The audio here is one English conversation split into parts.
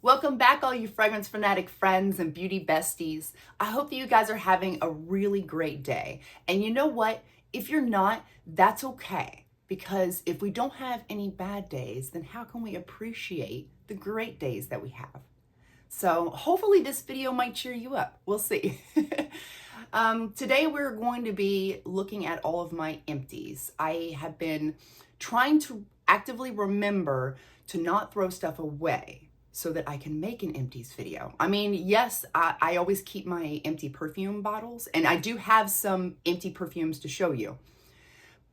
Welcome back, all you fragrance fanatic friends and beauty besties. I hope that you guys are having a really great day. And you know what? If you're not, that's okay. Because if we don't have any bad days, then how can we appreciate the great days that we have? So hopefully this video might cheer you up. We'll see. Today we're going to be looking at all of my empties. I have been trying to actively remember to not throw stuff away so that I can make an empties video. I mean, yes, I always keep my empty perfume bottles, and I do have some empty perfumes to show you.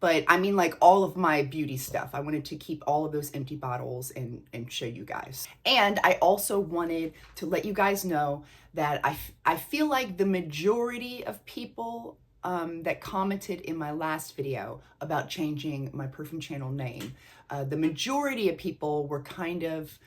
But I mean, like all of my beauty stuff, I wanted to keep all of those empty bottles and show you guys. And I also wanted to let you guys know that I feel like the majority of people that commented in my last video about changing my perfume channel name, the majority of people were kind of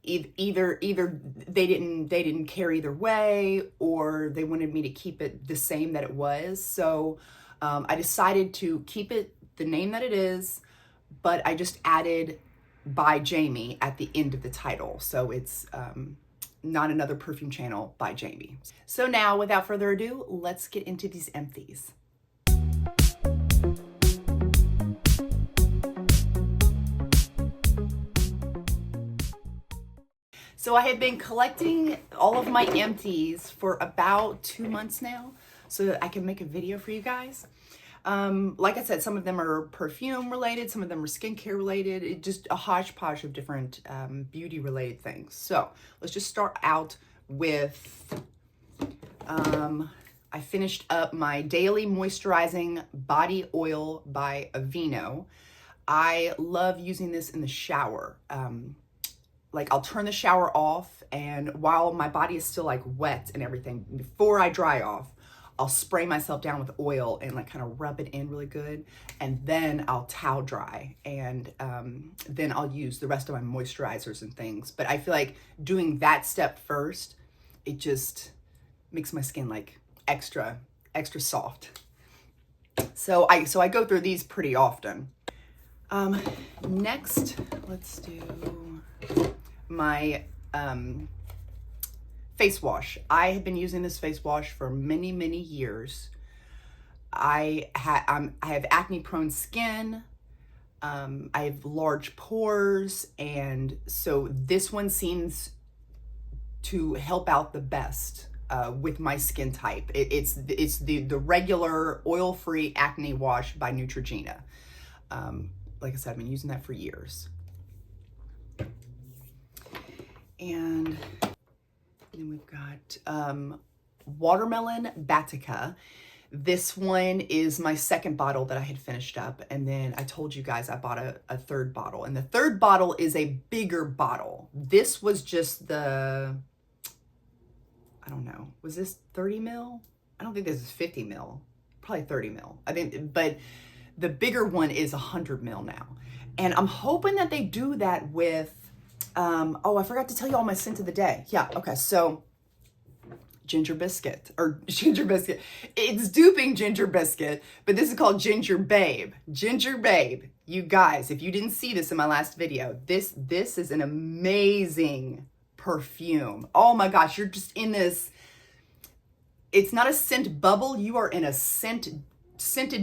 either they didn't care either way, or they wanted me to keep it the same that it was. So I decided to keep it the name that it is, but I just added by Jamie at the end of the title. So it's not another perfume channel by Jamie. So now, without further ado, let's get into these empties. So I have been collecting all of my empties for about 2 months now, so that I can make a video for you guys. Like I said, some of them are perfume related, some of them are skincare related. It's just a hodgepodge of different beauty related things. So let's just start out with, I finished up my Daily Moisturizing Body Oil by Aveeno. I love using this in the shower. Like I'll turn the shower off, and while my body is still like wet and everything, before I dry off, I'll spray myself down with oil and like kind of rub it in really good. And then I'll towel dry, and then I'll use the rest of my moisturizers and things. But I feel like doing that step first, it just makes my skin like extra soft. So I go through these pretty often. Next, let's do my face wash. I have been using this face wash for many years. I have acne prone skin. I have large pores, and so this one seems to help out the best with my skin type. It's the regular oil-free acne wash by Neutrogena. Like I said, I've been using that for years. And then we've got Watermelon Batica. This one is my second bottle that I had finished up. And then I told you guys I bought a third bottle. And the third bottle is a bigger bottle. This was just the, I don't know, was this 30 mil? I don't think this is 50 mil, probably 30 mil. I think, but the bigger one is 100 mil now. And I'm hoping that they do that with, oh, I forgot to tell you all my scent of the day. Yeah, okay, so Ginger Biscuit. It's duping Ginger Biscuit, but this is called Ginger Babe. Ginger Babe. You guys, if you didn't see this in my last video, this is an amazing perfume. Oh my gosh, you're just in this, it's not a scent bubble, you are in a scented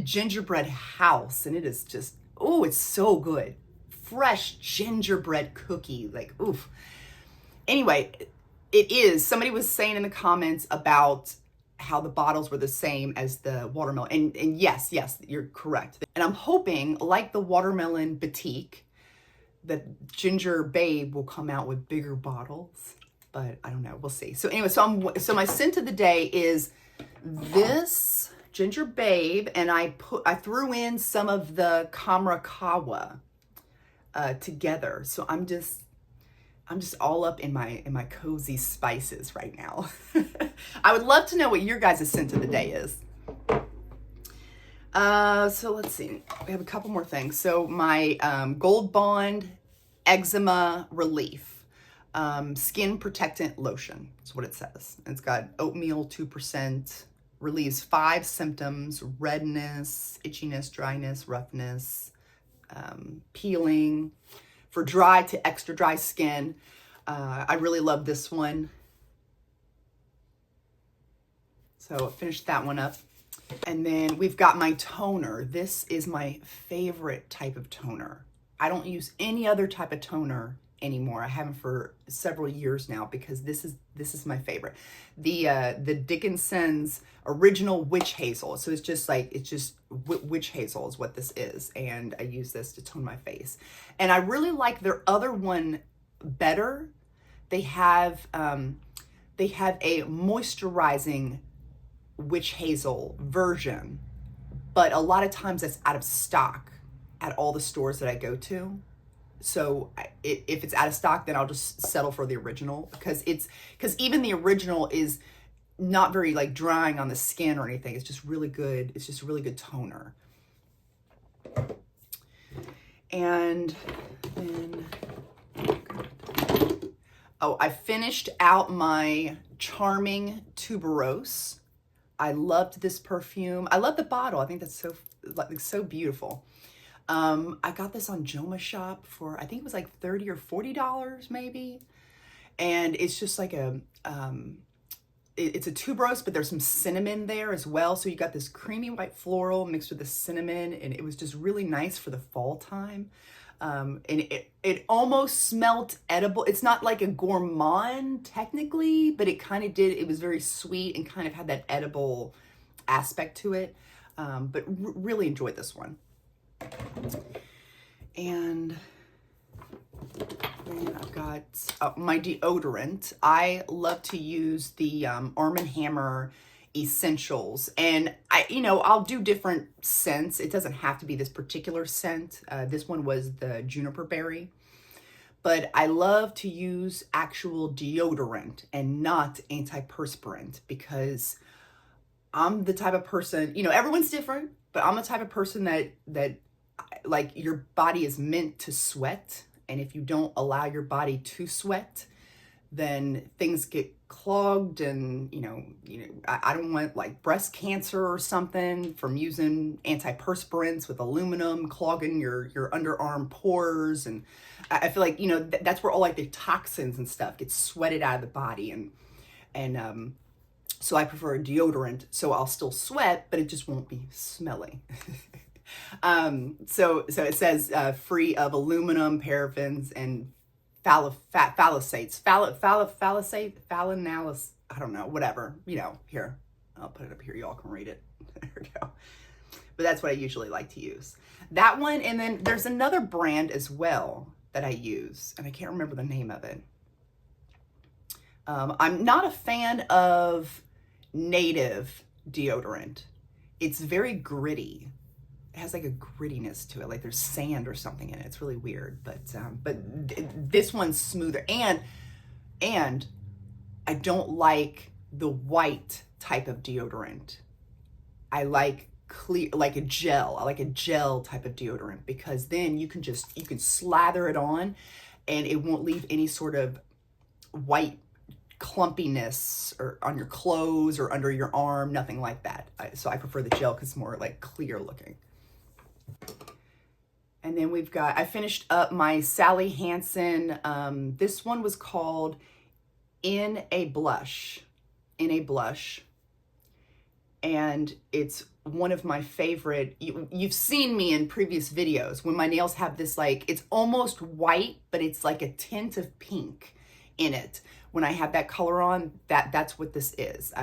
gingerbread house, and it is just, oh, it's so good. Fresh gingerbread cookie, like, oof. Anyway, it is, somebody was saying in the comments about how the bottles were the same as the watermelon, and yes, you're correct. And I'm hoping, like the Watermelon Batique, that Ginger Babe will come out with bigger bottles, but I don't know, we'll see. So anyway, so my scent of the day is this Ginger Babe, and I threw in some of the Kawa together. So I'm just all up in my cozy spices right now. I would love to know what your guys' scent of the day is. So let's see. We have a couple more things. So my Gold Bond Eczema Relief Skin Protectant Lotion. That's what it says. It's got oatmeal 2%. Relieves 5 symptoms: redness, itchiness, dryness, roughness, peeling, for dry to extra dry skin. I really love this one. So I finished that one up. And then we've got my toner. This is my favorite type of toner. I don't use any other type of toner anymore. I haven't for several years now because this is my favorite. The Dickinson's original witch hazel. So it's just witch hazel is what this is, and I use this to tone my face. And I really like their other one better. They have a moisturizing witch hazel version, but a lot of times that's out of stock at all the stores that I go to. So if it's out of stock, then I'll just settle for the original, because even the original is not very like drying on the skin or anything. It's just really good. It's just a really good toner. And then, oh, I finished out my Charming Tuberose. I loved this perfume. I love the bottle. I think that's so beautiful. I got this on Joma Shop for, I think it was like $30 or $40 maybe. And it's just like it's a tuberose, but there's some cinnamon there as well. So you got this creamy white floral mixed with the cinnamon, and it was just really nice for the fall time. And it almost smelt edible. It's not like a gourmand technically, but it kind of did. It was very sweet and kind of had that edible aspect to it. But really enjoyed this one. And then I've got my deodorant. I love to use the Arm & Hammer Essentials, and I'll do different scents. It doesn't have to be this particular scent. This one was the juniper berry, but I love to use actual deodorant and not antiperspirant, because I'm the type of person, everyone's different, but I'm the type of person that like, your body is meant to sweat, and if you don't allow your body to sweat, then things get clogged, and I don't want like breast cancer or something from using antiperspirants with aluminum clogging your underarm pores. And I feel like that's where all like the toxins and stuff gets sweated out of the body, and so I prefer a deodorant, so I'll still sweat, but it just won't be smelly. So it says free of aluminum, paraffins, and phthalates, I don't know, whatever, here, I'll put it up here. Y'all can read it. There we go. But that's what I usually like to use. That one. And then there's another brand as well that I use, and I can't remember the name of it. I'm not a fan of Native deodorant. It's very gritty. It has like a grittiness to it, like there's sand or something in it. It's really weird, but this one's smoother, and I don't like the white type of deodorant. I like clear, like a gel. I like a gel type of deodorant, because then you can slather it on, and it won't leave any sort of white clumpiness or on your clothes or under your arm, nothing like that. So I prefer the gel because it's more like clear looking. And then I finished up my Sally Hansen. This one was called In a Blush. And it's one of my favorite. You've seen me in previous videos when my nails have this, like, it's almost white, but it's like a tint of pink in it. When I have that color on, that's what this is.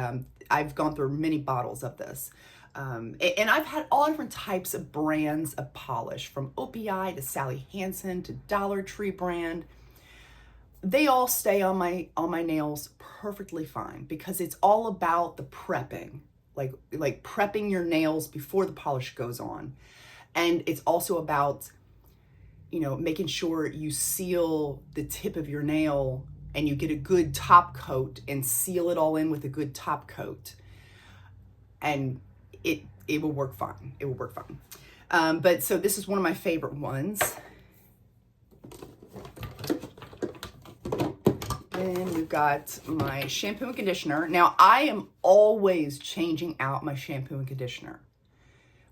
I've gone through many bottles of this. And I've had all different types of brands of polish, from OPI to Sally Hansen to Dollar Tree brand. They all stay on my nails perfectly fine, because it's all about the prepping, like prepping your nails before the polish goes on. And it's also about, making sure you seal the tip of your nail and you get a good top coat and seal it all in with a good top coat. And it will work fine. It will work fine. But so this is one of my favorite ones. Then we've got my shampoo and conditioner. Now, I am always changing out my shampoo and conditioner.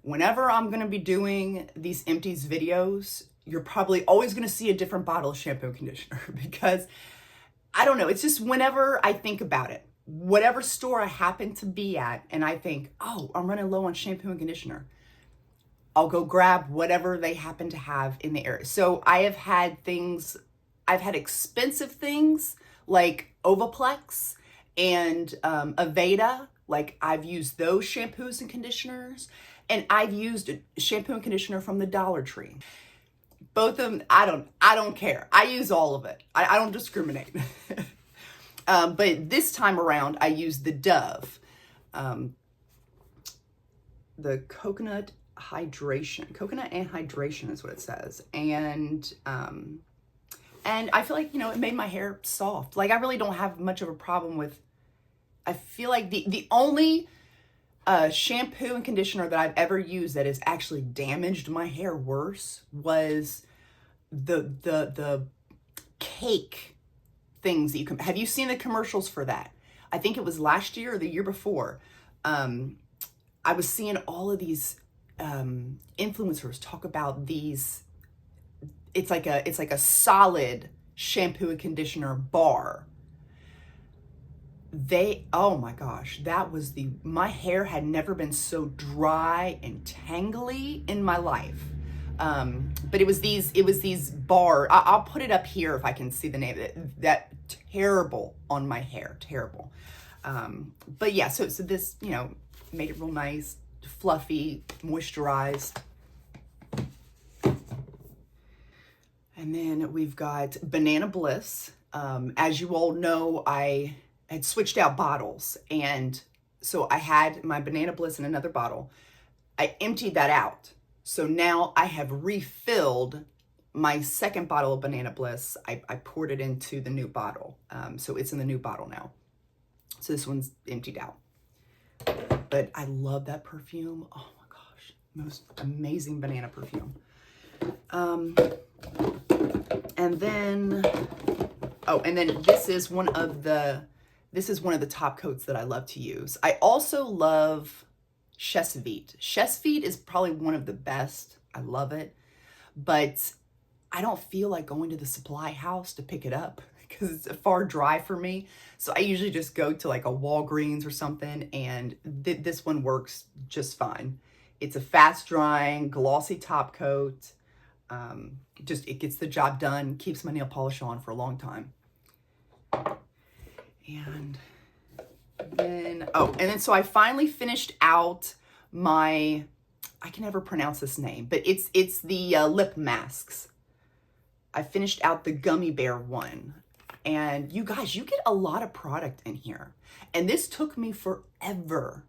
Whenever I'm going to be doing these Empties videos, you're probably always going to see a different bottle of shampoo and conditioner, because I don't know. It's just whenever I think about it, whatever store I happen to be at and I think, oh, I'm running low on shampoo and conditioner, I'll go grab whatever they happen to have in the area. So I have had things, I've had expensive things like Ovaplex and Aveda. Like I've used those shampoos and conditioners, and I've used a shampoo and conditioner from the Dollar Tree. Both of them, I don't care. I use all of it. I don't discriminate. But this time around, I used the Dove, the coconut and hydration is what it says. And I feel like, it made my hair soft. Like I really don't have much of a problem with, I feel like the only shampoo and conditioner that I've ever used that has actually damaged my hair worse was the cake things that you can, have you seen the commercials for that? I think it was last year or the year before. I was seeing all of these influencers talk about these. It's like a solid shampoo and conditioner bar. Oh my gosh, my hair had never been so dry and tangly in my life. But it was these bar. I'll put it up here if I can see the name of it. That terrible on my hair, terrible. But yeah, so this, made it real nice, fluffy, moisturized. And then we've got Banana Bliss. As you all know, I had switched out bottles. And so I had my Banana Bliss in another bottle. I emptied that out. So now I have refilled my second bottle of Banana Bliss. I poured it into the new bottle. So it's in the new bottle now. So this one's emptied out. But I love that perfume. Oh my gosh, most amazing banana perfume. And then this is one of the top coats that I love to use. I also love Chess Vite. Chess Vite is probably one of the best. I love it, but I don't feel like going to the supply house to pick it up because it's a far drive for me. So I usually just go to like a Walgreens or something, and this one works just fine. It's a fast drying, glossy top coat. It gets the job done, keeps my nail polish on for a long time. And then so I finally finished out I can never pronounce this name, but it's the lip masks. I finished out the gummy bear one. And you guys, you get a lot of product in here. And this took me forever.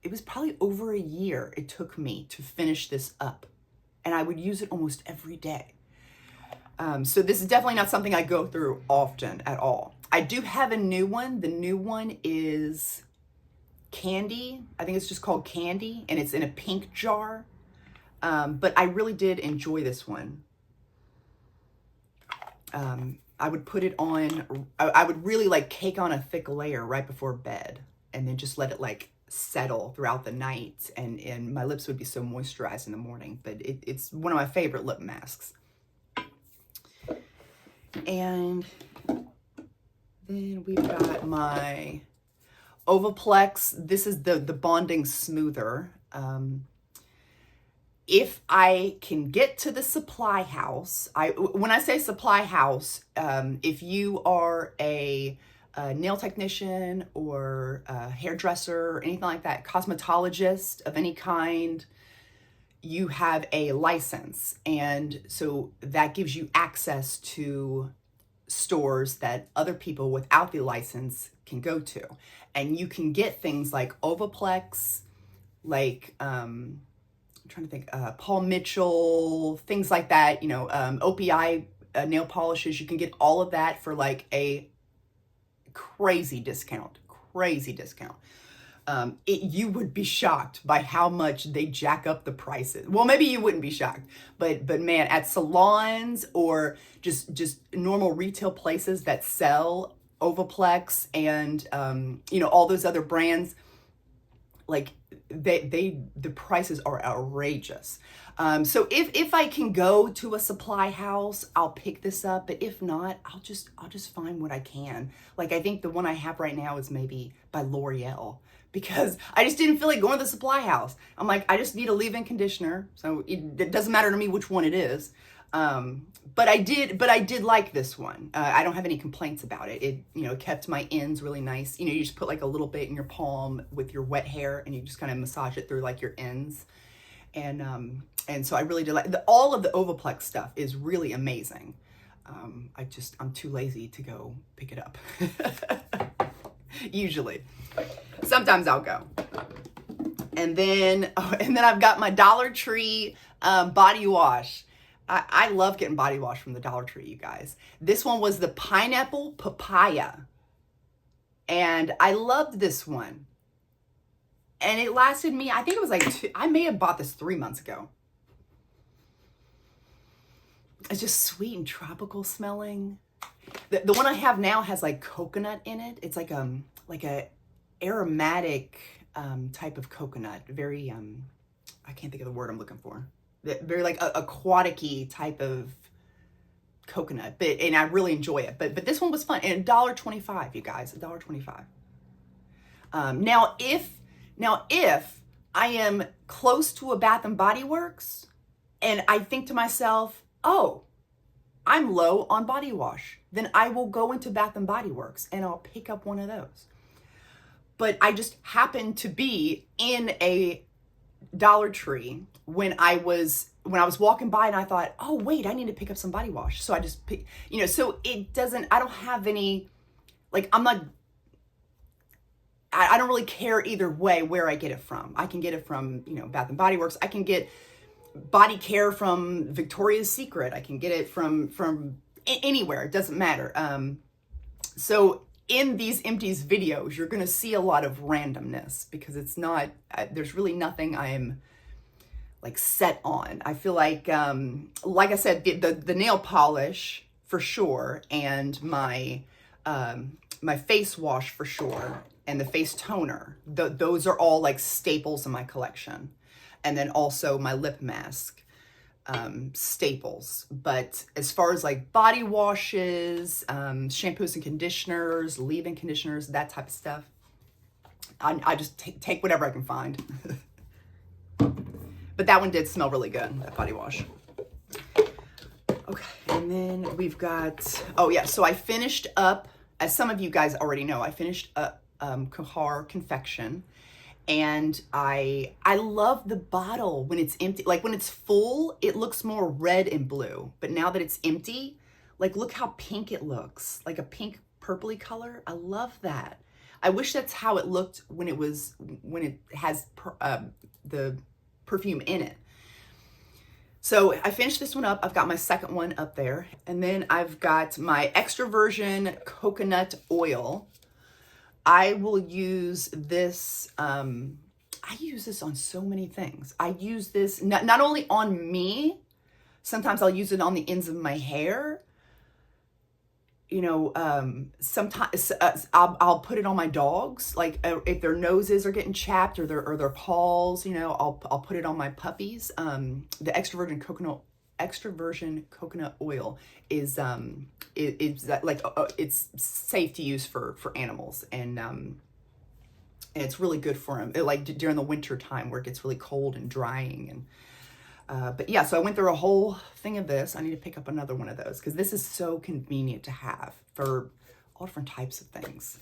It was probably over a year it took me to finish this up. And I would use it almost every day. So this is definitely not something I go through often at all. I do have a new one. The new one is Candy. I think it's just called Candy, and it's in a pink jar. But I really did enjoy this one. I would put it on, I would really like cake on a thick layer right before bed and then just let it like settle throughout the night, and my lips would be so moisturized in the morning. But it's one of my favorite lip masks. And then we've got my Ovaplex. This is the bonding smoother. If I can get to the supply house, when I say supply house, if you are a nail technician or a hairdresser or anything like that, cosmetologist of any kind, you have a license. And so that gives you access to stores that other people without the license can go to. And you can get things like Ovaplex, like, I'm trying to think, Paul Mitchell, things like that, OPI nail polishes. You can get all of that for like a crazy discount. You would be shocked by how much they jack up the prices. Well, maybe you wouldn't be shocked, but man, at salons or just normal retail places that sell Ovaplex and all those other brands, like the prices are outrageous. So if I can go to a supply house, I'll pick this up. But if not, I'll just find what I can. Like, I think the one I have right now is maybe by L'Oreal, because I just didn't feel like going to the supply house. I'm like, I just need a leave-in conditioner. So it doesn't matter to me which one it is. But I did like this one. I don't have any complaints about it. It, you know, kept my ends really nice. You know, you just put like a little bit in your palm with your wet hair and you just kind of massage it through like your ends. And so I really did like all of the Ovaplex stuff is really amazing. I'm too lazy to go pick it up. Usually. Sometimes I'll go. And then I've got my Dollar Tree body wash. I love getting body wash from the Dollar Tree, you guys. This one was the pineapple papaya. And I loved this one. And it lasted me, I think it was like I may have bought this 3 months ago. It's just sweet and tropical smelling. The one I have now has like coconut in it. It's like a aromatic type of coconut. Very, I can't think of the word I'm looking for. Very like aquatic-y type of coconut, and I really enjoy it. But this one was fun, and $1.25, you guys, $1.25. Now if I am close to a Bath and Body Works, and I think to myself, oh, I'm low on body wash, then I will go into Bath and Body Works and I'll pick up one of those. But I just happened to be in a Dollar Tree when I was walking by, and I thought, oh wait, I need to pick up some body wash. So I just pick, you know, so I don't have any, like, I don't really care either way where I get it from. I can get it from, you know, Bath and Body Works. I can get body care from Victoria's Secret. I can get it from anywhere. It doesn't matter. So in these Empties videos, you're going to see a lot of randomness, because it's not, there's really nothing I'm like set on. I feel like I said, the nail polish for sure, and my face wash for sure, and the face toner, those are all like staples in my collection. And then also my lip mask, staples. But as far as like body washes, shampoos and conditioners, leave-in conditioners, that type of stuff, I just take whatever I can find. But that one did smell really good, that body wash. Okay, and then we've got, oh yeah, so I finished up, as some of you guys already know, I finished up Kohar Confection. And I love the bottle when it's empty. Like when it's full, it looks more red and blue. But now that it's empty, like look how pink it looks. Like a pink purpley color. I love that. I wish that's how it looked when it has the perfume in it. So I finished this one up. I've got my second one up there. And then I've got my extra virgin coconut oil. I will use this, I use this on so many things. I use this not only on me, sometimes I'll use it on the ends of my hair. You know, sometimes I'll put it on my dogs. Like if their noses are getting chapped or their paws, you know, I'll put it on my puppies. The extra virgin coconut oil is it's safe to use for animals, and it's really good for them. Like during the winter time where it gets really cold and drying, and but yeah, so I went through a whole thing of this. I need to pick up another one of those because this is so convenient to have for all different types of things.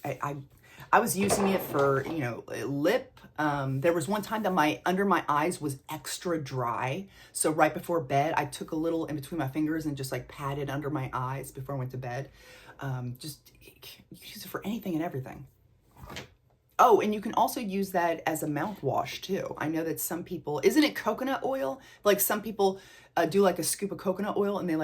I was using it for, you know, lip. There was one time that under my eyes was extra dry. So right before bed, I took a little in between my fingers and just like patted under my eyes before I went to bed. Just, you can use it for anything and everything. Oh, and you can also use that as a mouthwash too. I know that some people, isn't it coconut oil? Like some people do like a scoop of coconut oil and they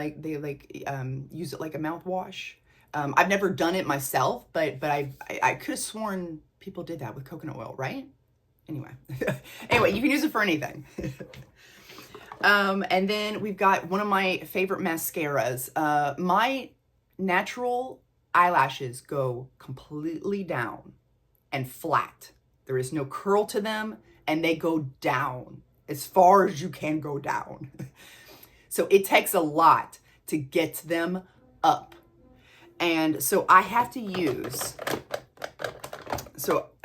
use it like a mouthwash. I've never done it myself, but I could have sworn people did that with coconut oil, right? Anyway, you can use it for anything. And then we've got one of my favorite mascaras. My natural eyelashes go completely down and flat. There is no curl to them, and they go down as far as you can go down. So it takes a lot to get them up. And so I have to use,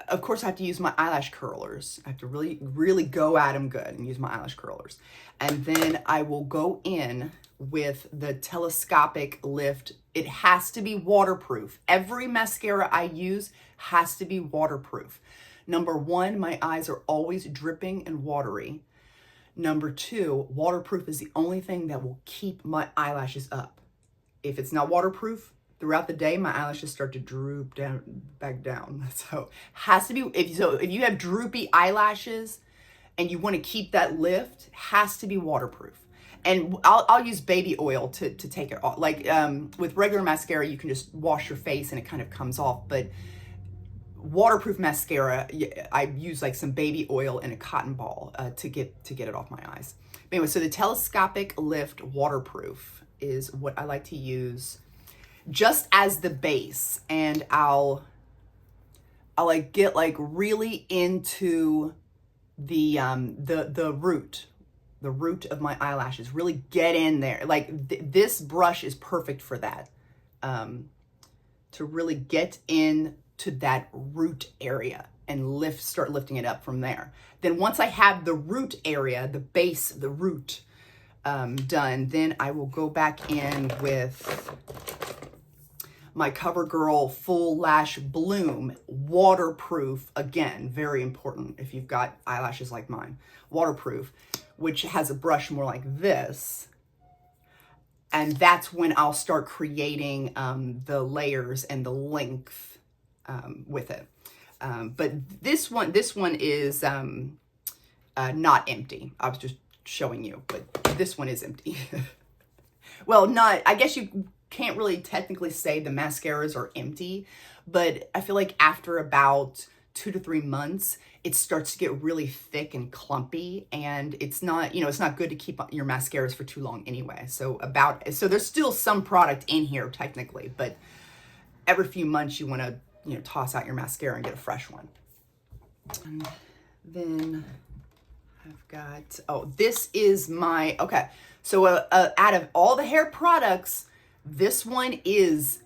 of course I have to use my eyelash curlers. I have to really, really go at them good and use my eyelash curlers. And then I will go in with the telescopic lift. It has to be waterproof. Every mascara I use has to be waterproof. Number one, my eyes are always dripping and watery. Number two, waterproof is the only thing that will keep my eyelashes up. If it's not waterproof, throughout the day, my eyelashes start to droop back down. So has to be, if you have droopy eyelashes and you want to keep that lift, has to be waterproof. And I'll use baby oil to take it off. Like with regular mascara, you can just wash your face and it kind of comes off. But waterproof mascara, I use like some baby oil and a cotton ball to get it off my eyes. But anyway, so the telescopic lift waterproof is what I like to use just as the base. And I'll like get like really into the root of my eyelashes, really get in there. Like this brush is perfect for that, to really get in to that root area and start lifting it up from there. Then once I have the root area, the base, the root done, then I will go back in with my CoverGirl Full Lash Bloom, waterproof. Again, very important if you've got eyelashes like mine. Waterproof, which has a brush more like this. And that's when I'll start creating the layers and the length with it. But this one is not empty. I was just showing you, but this one is empty. Well, I guess you can't really technically say the mascaras are empty, but I feel like after about 2 to 3 months, it starts to get really thick and clumpy, and it's not good to keep your mascaras for too long anyway. So there's still some product in here technically, but every few months you want to, toss out your mascara and get a fresh one. And then I've got, this is my, okay. So out of all the hair products, this one is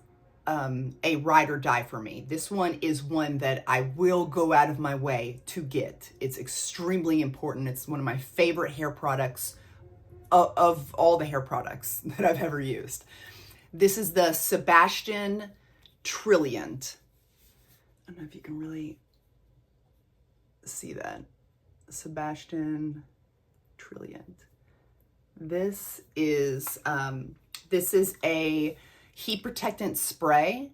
a ride or die for me. This one is one that I will go out of my way to get. It's extremely important. It's one of my favorite hair products of all the hair products that I've ever used. This is the Sebastian Trilliant. I don't know if you can really see that. Sebastian Trilliant. This is a heat protectant spray,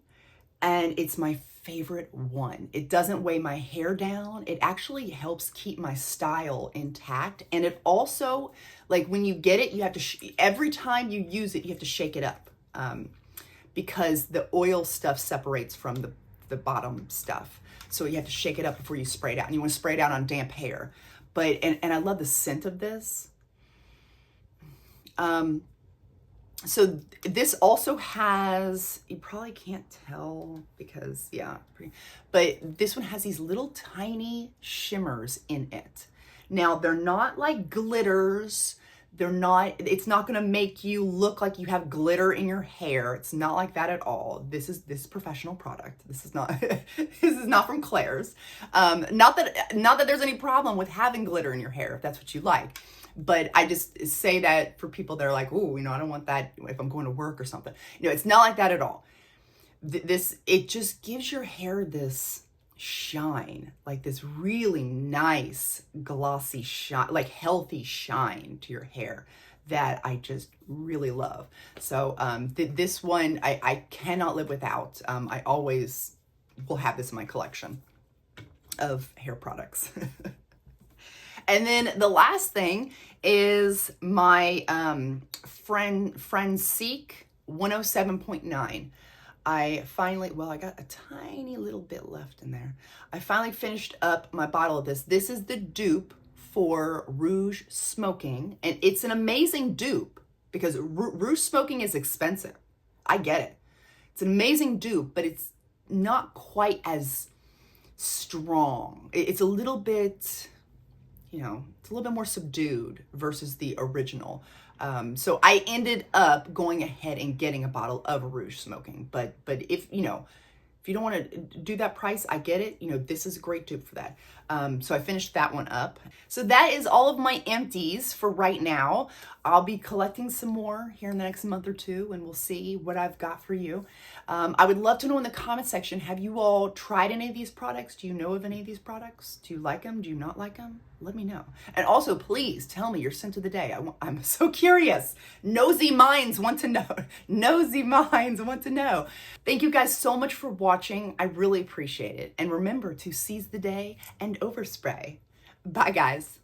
and it's my favorite one. It doesn't weigh my hair down. It actually helps keep my style intact. And it also, like when you get it, you have to, every time you use it, you have to shake it up because the oil stuff separates from the bottom stuff. So you have to shake it up before you spray it out. And you want to spray it out on damp hair. But, and I love the scent of this. So this also has, you probably can't tell because, but this one has these little tiny shimmers in it. Now, they're not like glitters. It's not going to make you look like you have glitter in your hair. It's not like that at all. This is professional product. This is not, this is not from Claire's. Not that there's any problem with having glitter in your hair if that's what you like. But I just say that for people that are like, oh, I don't want that if I'm going to work or something. It's not like that at all. It just gives your hair this shine, like this really nice glossy shine, like healthy shine to your hair that I just really love. So this one I cannot live without. I always will have this in my collection of hair products. And then the last thing is my Francique 107.9. I got a tiny little bit left in there. I finally finished up my bottle of this. This is the dupe for Rouge Smoking, and it's an amazing dupe because Rouge Smoking is expensive. I get it. It's an amazing dupe, but it's not quite as strong. It's a little bit, you know, it's a little bit more subdued versus the original. So I ended up going ahead and getting a bottle of Rouge Smoking. But if, you know, if you don't want to do that price, I get it. You know, this is a great dupe for that. So I finished that one up. So that is all of my empties for right now. I'll be collecting some more here in the next month or two, and we'll see what I've got for you. I would love to know in the comment section, have you all tried any of these products? Do you know of any of these products? Do you like them? Do you not like them? Let me know. And also, please tell me your scent of the day. I'm so curious. Nosy minds want to know. Nosy minds want to know. Thank you guys so much for watching. I really appreciate it. And remember to seize the day and overspray. Bye, guys.